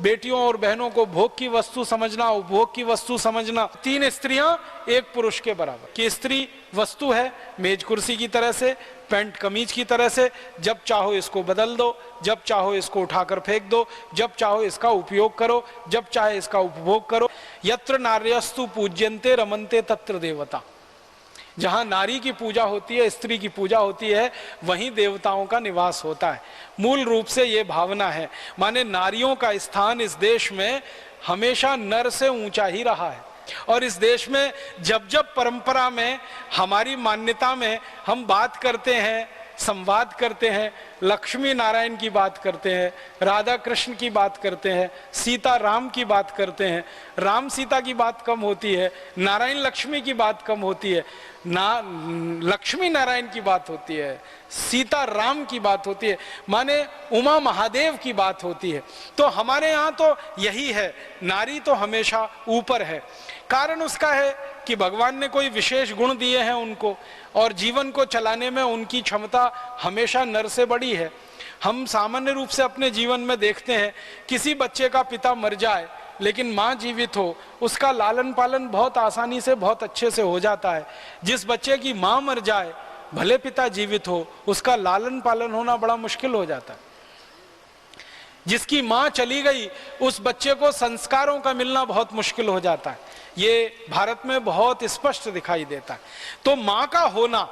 बेटियों और बहनों को भोग की वस्तु समझना, उपभोग की वस्तु समझना। 3 स्त्रियां एक पुरुष के बराबर कि स्त्री वस्तु है, मेज कुर्सी की तरह से, पैंट कमीज की तरह से, जब चाहो इसको बदल दो, जब चाहो इसको उठाकर फेंक दो, जब चाहो इसका उपयोग करो, जब चाहे इसका उपभोग करो। यत्र नार्यस्तु पूज्यन्ते रमन्ते तत्र देवता। जहां नारी की पूजा होती है, स्त्री की पूजा होती है, वहीं देवताओं का निवास होता है। मूल रूप से ये भावना है। माने नारियों का स्थान इस देश में हमेशा नर से ऊंचा ही रहा है। और इस देश में जब जब परंपरा में, हमारी मान्यता में हम बात करते हैं, संवाद करते हैं, लक्ष्मी नारायण की बात करते हैं, राधा कृष्ण की बात करते हैं, सीता राम की बात करते हैं, राम सीता की बात कम होती है, नारायण लक्ष्मी की बात कम होती है, लक्ष्मी नारायण की बात होती है, सीता राम की बात होती है, माने उमा महादेव की बात होती है। तो हमारे यहाँ तो यही है, नारी तो हमेशा ऊपर है। कारण उसका है कि भगवान ने कोई विशेष गुण दिए हैं उनको, और जीवन को चलाने में उनकी क्षमता हमेशा नर से बड़ी है। हम सामान्य रूप से अपने जीवन में देखते हैं, किसी बच्चे का पिता मर जाए लेकिन माँ जीवित हो, उसका लालन पालन बहुत आसानी से, बहुत अच्छे से हो जाता है। जिस बच्चे की माँ मर जाए, भले पिता जीवित हो, उसका लालन पालन होना बड़ा मुश्किल हो जाता है। जिसकी माँ चली गई, उस बच्चे को संस्कारों का मिलना बहुत मुश्किल हो जाता है। ये भारत में बहुत स्पष्ट दिखाई देता है। तो माँ का होना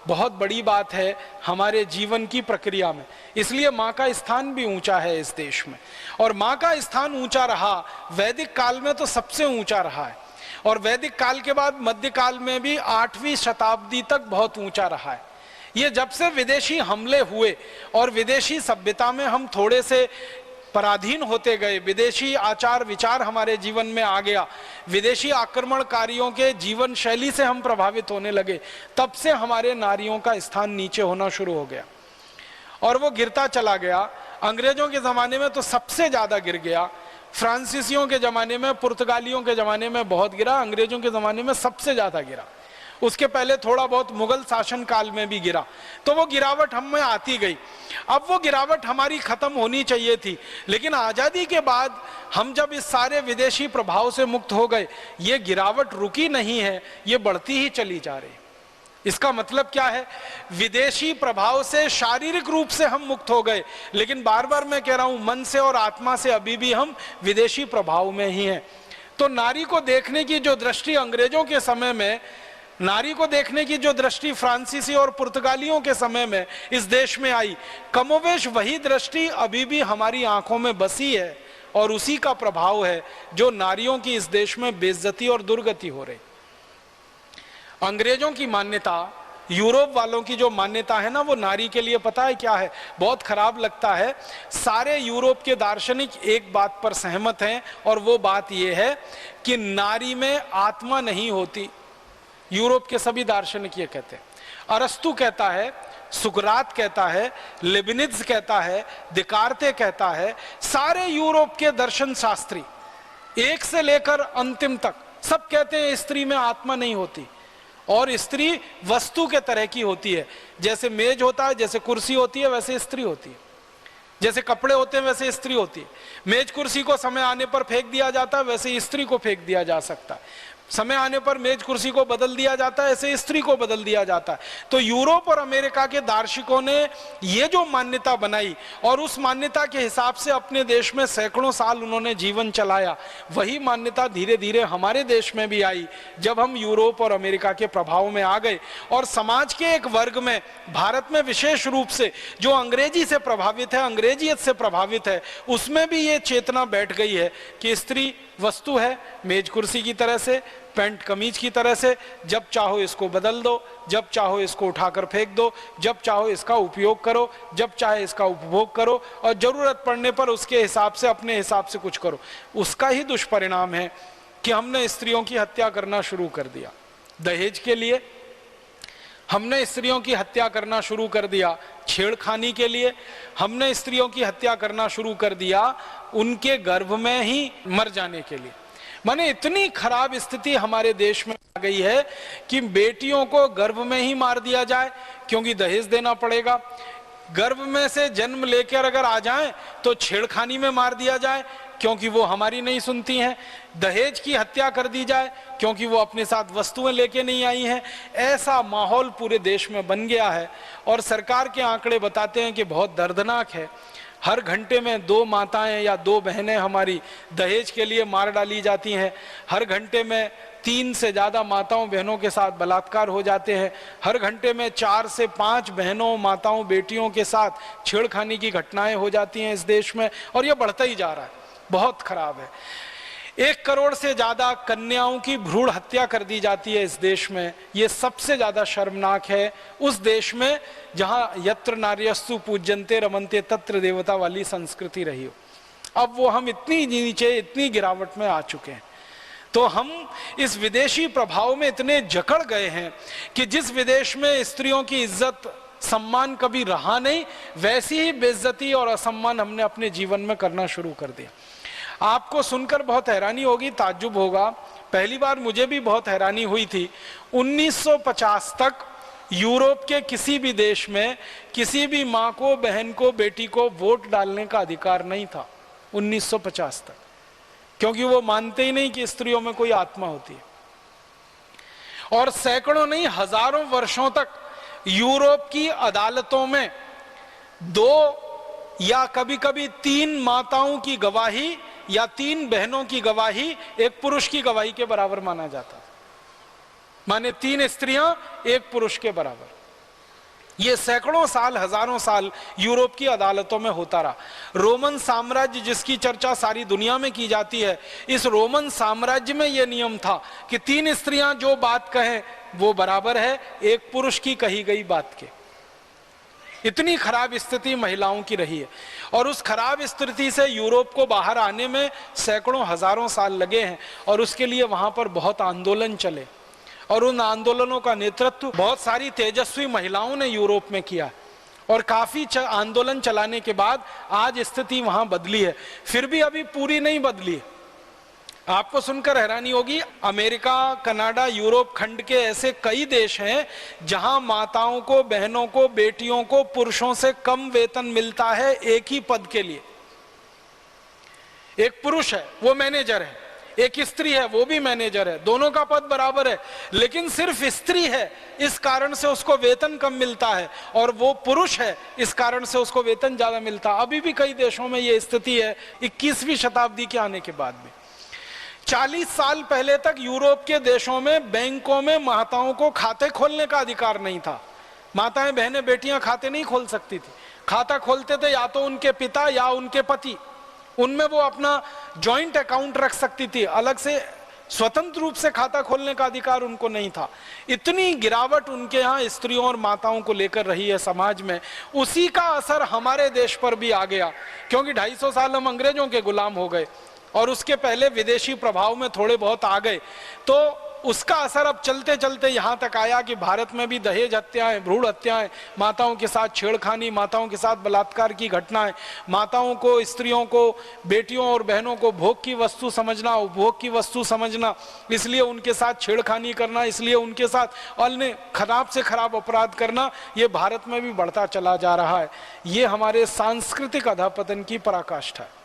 बहुत बड़ी बात है हमारे जीवन की प्रक्रिया में। इसलिए माँ का स्थान भी ऊंचा है इस देश में। और माँ का स्थान ऊंचा रहा, वैदिक काल में तो सबसे ऊंचा रहा है, और वैदिक काल के बाद मध्यकाल में भी 8वीं शताब्दी तक बहुत ऊंचा रहा है। ये जब से विदेशी हमले हुए और विदेशी सभ्यता में हम थोड़े से पराधीन होते गए, विदेशी आचार विचार हमारे जीवन में आ गया, विदेशी आक्रमणकारियों के जीवन शैली से हम प्रभावित होने लगे, तब से हमारे नारियों का स्थान नीचे होना शुरू हो गया। और वो गिरता चला गया। अंग्रेजों के ज़माने में तो सबसे ज़्यादा गिर गया, फ्रांसीसियों के ज़माने में, पुर्तगालियों के ज़माने में बहुत गिरा, अंग्रेजों के ज़माने में सबसे ज़्यादा गिरा। उसके पहले थोड़ा बहुत मुगल शासन काल में भी गिरा। तो वो गिरावट हम में आती गई। अब वो गिरावट हमारी खत्म होनी चाहिए थी, लेकिन आज़ादी के बाद हम जब इस सारे विदेशी प्रभाव से मुक्त हो गए, ये गिरावट रुकी नहीं है, ये बढ़ती ही चली जा रही है। इसका मतलब क्या है? विदेशी प्रभाव से शारीरिक रूप से हम मुक्त हो गए, लेकिन बार बार मैं कह रहा हूं, मन से और आत्मा से अभी भी हम विदेशी प्रभाव में ही हैं। तो नारी को देखने की जो दृष्टि अंग्रेजों के समय में, नारी को देखने की जो दृष्टि फ्रांसीसी और पुर्तगालियों के समय में इस देश में आई, कमोवेश वही दृष्टि अभी भी हमारी आंखों में बसी है, और उसी का प्रभाव है जो नारियों की इस देश में बेइज्जती और दुर्गति हो रही। अंग्रेजों की मान्यता, यूरोप वालों की जो मान्यता है ना, वो नारी के लिए पता है क्या है? बहुत खराब लगता है। सारे यूरोप के दार्शनिक एक बात पर सहमत हैं, और वो बात ये है कि नारी में आत्मा नहीं होती। यूरोप के सभी दार्शनिक ये कहते हैं। अरस्तु कहता है, सुकरात कहता है, लेबिनिज कहता है, दिकार्ते कहता है, सारे यूरोप के दर्शन शास्त्री एक से लेकर अंतिम तक सब कहते हैं स्त्री में आत्मा नहीं होती, और स्त्री वस्तु के तरह की होती है। जैसे मेज होता है, जैसे कुर्सी होती है, वैसे स्त्री होती है। जैसे कपड़े होते हैं, वैसे स्त्री होती है। मेज कुर्सी को समय आने पर फेंक दिया जाता है, वैसे स्त्री को फेंक दिया जा सकता है। समय आने पर मेज कुर्सी को बदल दिया जाता है, ऐसे स्त्री को बदल दिया जाता है। तो यूरोप और अमेरिका के दार्शनिकों ने ये जो मान्यता बनाई, और उस मान्यता के हिसाब से अपने देश में सैकड़ों साल उन्होंने जीवन चलाया, वही मान्यता धीरे धीरे हमारे देश में भी आई जब हम यूरोप और अमेरिका के प्रभाव में आ गए। और समाज के एक वर्ग में, भारत में विशेष रूप से जो अंग्रेजी से प्रभावित है, अंग्रेजियत से प्रभावित है, उसमें भी ये चेतना बैठ गई है कि स्त्री वस्तु है, मेज कुर्सी की तरह से, पैंट कमीज की तरह से, जब चाहो इसको बदल दो, जब चाहो इसको उठाकर फेंक दो, जब चाहो इसका उपयोग करो, जब चाहे इसका उपभोग करो, और जरूरत पड़ने पर उसके हिसाब से, अपने हिसाब से कुछ करो। उसका ही दुष्परिणाम है कि हमने स्त्रियों की हत्या करना शुरू कर दिया। दहेज के लिए हमने स्त्रियों की हत्या करना शुरू कर दिया, छेड़खानी के लिए हमने स्त्रियों की हत्या करना शुरू कर दिया, उनके गर्भ में ही मर जाने के लिए। माने इतनी खराब स्थिति हमारे देश में आ गई है कि बेटियों को गर्भ में ही मार दिया जाए, क्योंकि दहेज देना पड़ेगा। गर्भ में से जन्म लेकर अगर आ जाएं तो छेड़खानी में मार दिया जाए, क्योंकि वो हमारी नहीं सुनती हैं, दहेज की हत्या कर दी जाए क्योंकि वो अपने साथ वस्तुएं लेके नहीं आई हैं। ऐसा माहौल पूरे देश में बन गया है और सरकार के आंकड़े बताते हैं कि बहुत दर्दनाक है। हर घंटे में 2 माताएं या 2 बहनें हमारी दहेज के लिए मार डाली जाती हैं। हर घंटे में 3 से ज़्यादा माताओं बहनों के साथ बलात्कार हो जाते हैं। हर घंटे में 4 से 5 बहनों माताओं बेटियों के साथ छेड़खानी की घटनाएं हो जाती हैं इस देश में, और ये बढ़ता ही जा रहा है, बहुत खराब है। 1 करोड़ से ज्यादा कन्याओं की भ्रूण हत्या कर दी जाती है इस देश में। ये सबसे ज्यादा शर्मनाक है उस देश में जहां यत्र नार्यस्तु पूज्यन्ते रमन्ते तत्र देवता वाली संस्कृति रही हो। अब वो हम इतनी नीचे, इतनी गिरावट में आ चुके हैं। तो हम इस विदेशी प्रभाव में इतने जकड़ गए हैं कि जिस विदेश में स्त्रियों की इज्जत सम्मान कभी रहा नहीं, वैसी ही बेइज्जती और असम्मान हमने अपने जीवन में करना शुरू कर दिया। आपको सुनकर बहुत हैरानी होगी, ताज्जुब होगा, पहली बार मुझे भी बहुत हैरानी हुई थी। 1950 तक यूरोप के किसी भी देश में किसी भी माँ को, बहन को, बेटी को वोट डालने का अधिकार नहीं था 1950 तक, क्योंकि वो मानते ही नहीं कि स्त्रियों में कोई आत्मा होती है। और सैकड़ों नहीं, हजारों वर्षों तक यूरोप की अदालतों में 2 या कभी कभी 3 माताओं की गवाही या 3 बहनों की गवाही एक पुरुष की गवाही के बराबर माना जाता, माने 3 स्त्रियां एक पुरुष के बराबर। ये सैकड़ों साल, हजारों साल यूरोप की अदालतों में होता रहा। रोमन साम्राज्य जिसकी चर्चा सारी दुनिया में की जाती है, इस रोमन साम्राज्य में यह नियम था कि 3 स्त्रियां जो बात कहें वो बराबर है एक पुरुष की कही गई बात के। इतनी खराब स्थिति महिलाओं की रही है और उस खराब स्थिति से यूरोप को बाहर आने में सैकड़ों, हजारों साल लगे हैं। और उसके लिए वहां पर बहुत आंदोलन चले और उन आंदोलनों का नेतृत्व बहुत सारी तेजस्वी महिलाओं ने यूरोप में किया और काफी आंदोलन चलाने के बाद आज स्थिति वहां बदली है। फिर भी अभी पूरी नहीं बदली। आपको सुनकर हैरानी होगी, अमेरिका, कनाडा, यूरोप खंड के ऐसे कई देश हैं जहां माताओं को, बहनों को, बेटियों को पुरुषों से कम वेतन मिलता है एक ही पद के लिए। एक पुरुष है वो मैनेजर है, एक स्त्री है वो भी मैनेजर है, दोनों का पद बराबर है, लेकिन सिर्फ स्त्री है इस कारण से उसको वेतन कम मिलता है और वो पुरुष है इस कारण से उसको वेतन ज्यादा मिलता है। अभी भी कई देशों में ये स्थिति है 21वीं शताब्दी के आने के बाद भी। 40 साल पहले तक यूरोप के देशों में बैंकों में माताओं को खाते खोलने का अधिकार नहीं था। माताएं, बहनें, बेटियां खाते नहीं खोल सकती थी। खाता खोलते थे या तो उनके पिता या उनके पति, उनमें वो अपना जॉइंट अकाउंट रख सकती थी, अलग से स्वतंत्र रूप से खाता खोलने का अधिकार उनको नहीं था। इतनी गिरावट उनके यहाँ स्त्रियों और माताओं को लेकर रही है समाज में। उसी का असर हमारे देश पर भी आ गया, क्योंकि 250 साल हम अंग्रेजों के गुलाम हो गए और उसके पहले विदेशी प्रभाव में थोड़े बहुत आ गए, तो उसका असर अब चलते चलते यहाँ तक आया कि भारत में भी दहेज हत्याएं, भ्रूण हत्याएं, माताओं के साथ छेड़खानी, माताओं के साथ बलात्कार की घटनाएं, माताओं को, स्त्रियों को, बेटियों और बहनों को भोग की वस्तु समझना, उपभोग की वस्तु समझना, इसलिए उनके साथ छेड़खानी करना, इसलिए उनके साथ अन्य खराब से खराब अपराध करना, ये भारत में भी बढ़ता चला जा रहा है। ये हमारे सांस्कृतिक अधःपतन की पराकाष्ठा है।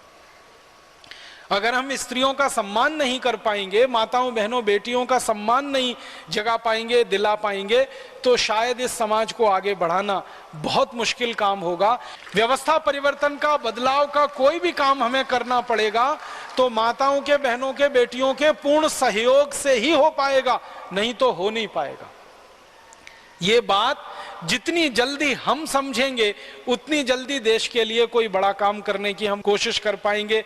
अगर हम स्त्रियों का सम्मान नहीं कर पाएंगे, माताओं, बहनों, बेटियों का सम्मान नहीं जगा पाएंगे, दिला पाएंगे, तो शायद इस समाज को आगे बढ़ाना बहुत मुश्किल काम होगा। व्यवस्था परिवर्तन का, बदलाव का कोई भी काम हमें करना पड़ेगा तो माताओं के, बहनों के, बेटियों के पूर्ण सहयोग से ही हो पाएगा, नहीं तो हो नहीं पाएगा। ये बात जितनी जल्दी हम समझेंगे उतनी जल्दी देश के लिए कोई बड़ा काम करने की हम कोशिश कर पाएंगे।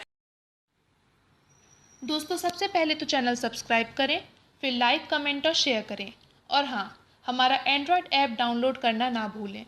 दोस्तों, सबसे पहले तो चैनल सब्सक्राइब करें, फिर लाइक, कमेंट और शेयर करें। और हाँ, हमारा एंड्रॉयड ऐप डाउनलोड करना ना भूलें।